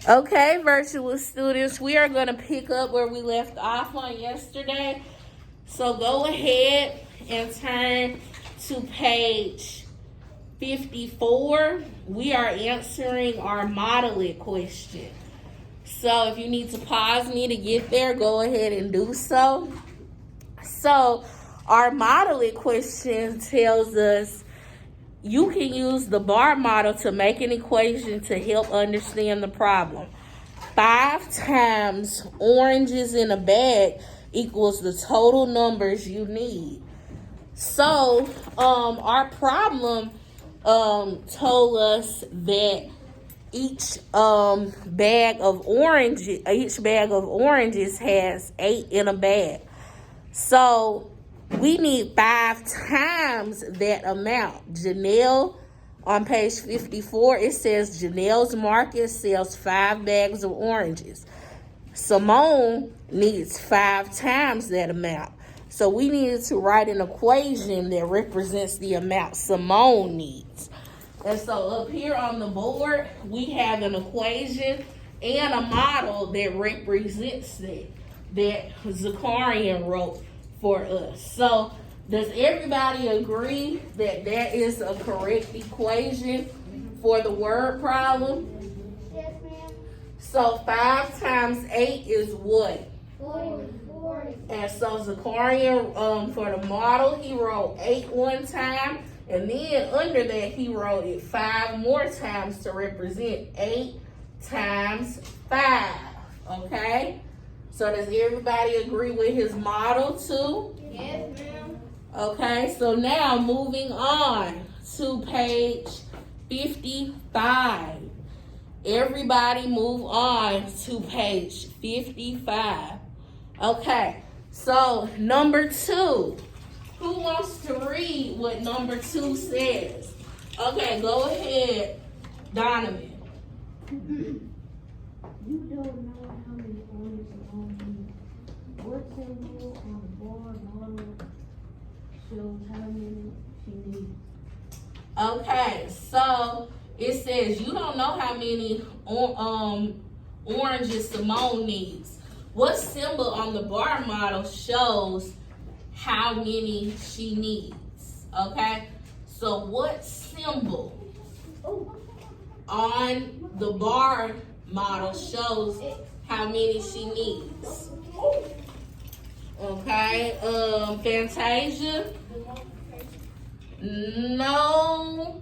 Okay, virtual students, we are going to pick up where we left off on yesterday. So go ahead and turn to page 54. We are answering our model it question. So if you need to pause me to get there, go ahead and do so. So our model it question tells us you can use the bar model to make an equation to help understand the problem. 5 times oranges in a bag equals the total numbers you need. So our problem told us that each bag of oranges has 8 in a bag. So we need 5 times that amount. Janelle, on page 54, it says Janelle's Market sells 5 bags of oranges. Simone needs 5 times that amount. So we needed to write an equation that represents the amount Simone needs. And so up here on the board, we have an equation and a model that represents that Zakarian wrote for us. So does everybody agree that that is a correct equation for the word problem? Yes, ma'am. So 5 times 8 is what? 40. And so Zakarian, for the model, he wrote 8 one time, and then under that he wrote it 5 more times to represent 8 times 5. Okay? So does everybody agree with his model too? Yes, ma'am. Okay, so now moving on to page 55. Everybody move on to page 55. Okay, so number 2. Who wants to read what number 2 says? Okay, go ahead, Donovan. You don't know how many oranges Simone needs. What symbol on the board model shows how many she needs? Okay, so it says you don't know how many oranges Simone needs. What symbol on the bar model shows how many she needs? Okay, so what symbol on the bar model shows how many she needs? Okay, Fantasia? No.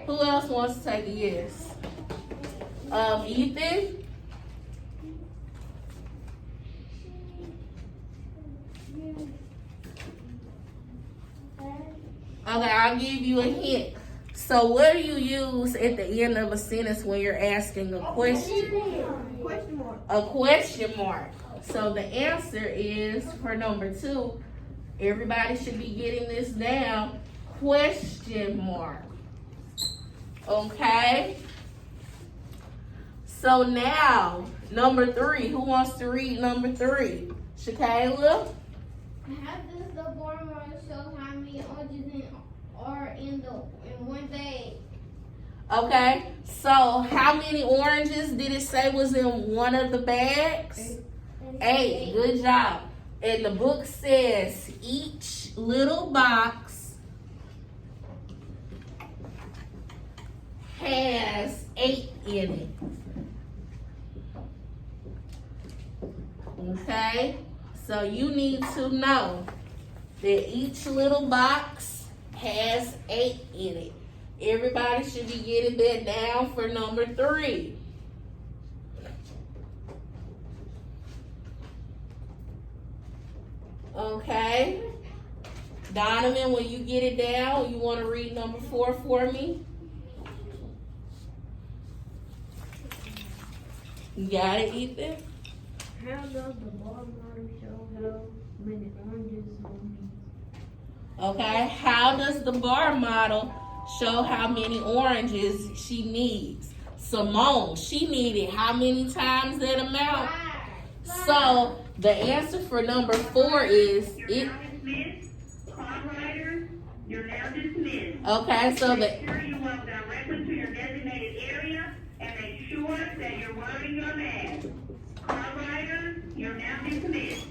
Who else wants to take a yes? Ethan? Okay, I'll give you a hint. So what do you use at the end of a sentence when you're asking a question? Question mark. A question mark. So the answer is, for number 2, everybody should be getting this down, question mark. Okay? So now, number 3. Who wants to read number 3? Shakayla? How does the bar model show how many oranges are in one bag? Okay, so how many oranges did it say was in one of the bags? 8. Good job. And the book says each little box has 8 in it. Okay, so you need to know that each little box has 8 in it. Everybody should be getting that down for number 3. Okay. Donovan, when you get it down, you want to read number 4 for me? You got it, Ethan? How does the bar model show how many oranges Simone needs? Okay. How does the bar model show how many oranges she needs? Simone, she needed how many times that amount? 5. So the answer for number 4 is You're now dismissed. Call writer, you're now dismissed. Okay, so Make sure you walk directly to your designated area and make sure report that you're wearing your mask. Car rider, you're now dismissed.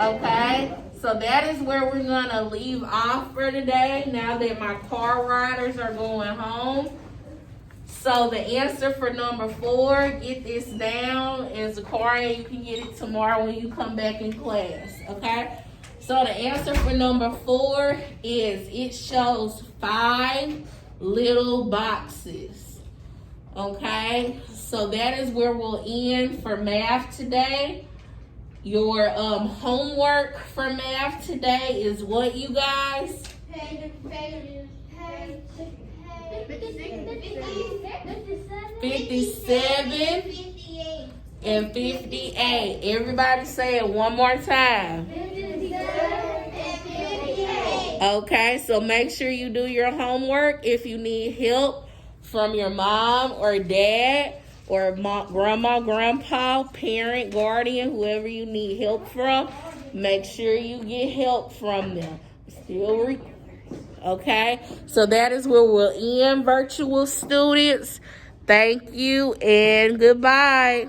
Okay, so that is where we're gonna leave off for today now that my car riders are going home. So the answer for number 4, get this down, is Zakaria. You can get it tomorrow when you come back in class, okay? So the answer for number 4 is it shows 5 little boxes, okay? So that is where we'll end for math today. Your homework for math today is what, you guys? Page 57 58. and 58. Everybody say it one more time. 57 and 58. Okay, so make sure you do your homework. If you need help from your mom or dad or grandma, grandpa, parent, guardian, whoever you need help from, make sure you get help from them. Okay, so that is where we'll end, virtual students. Thank you and goodbye.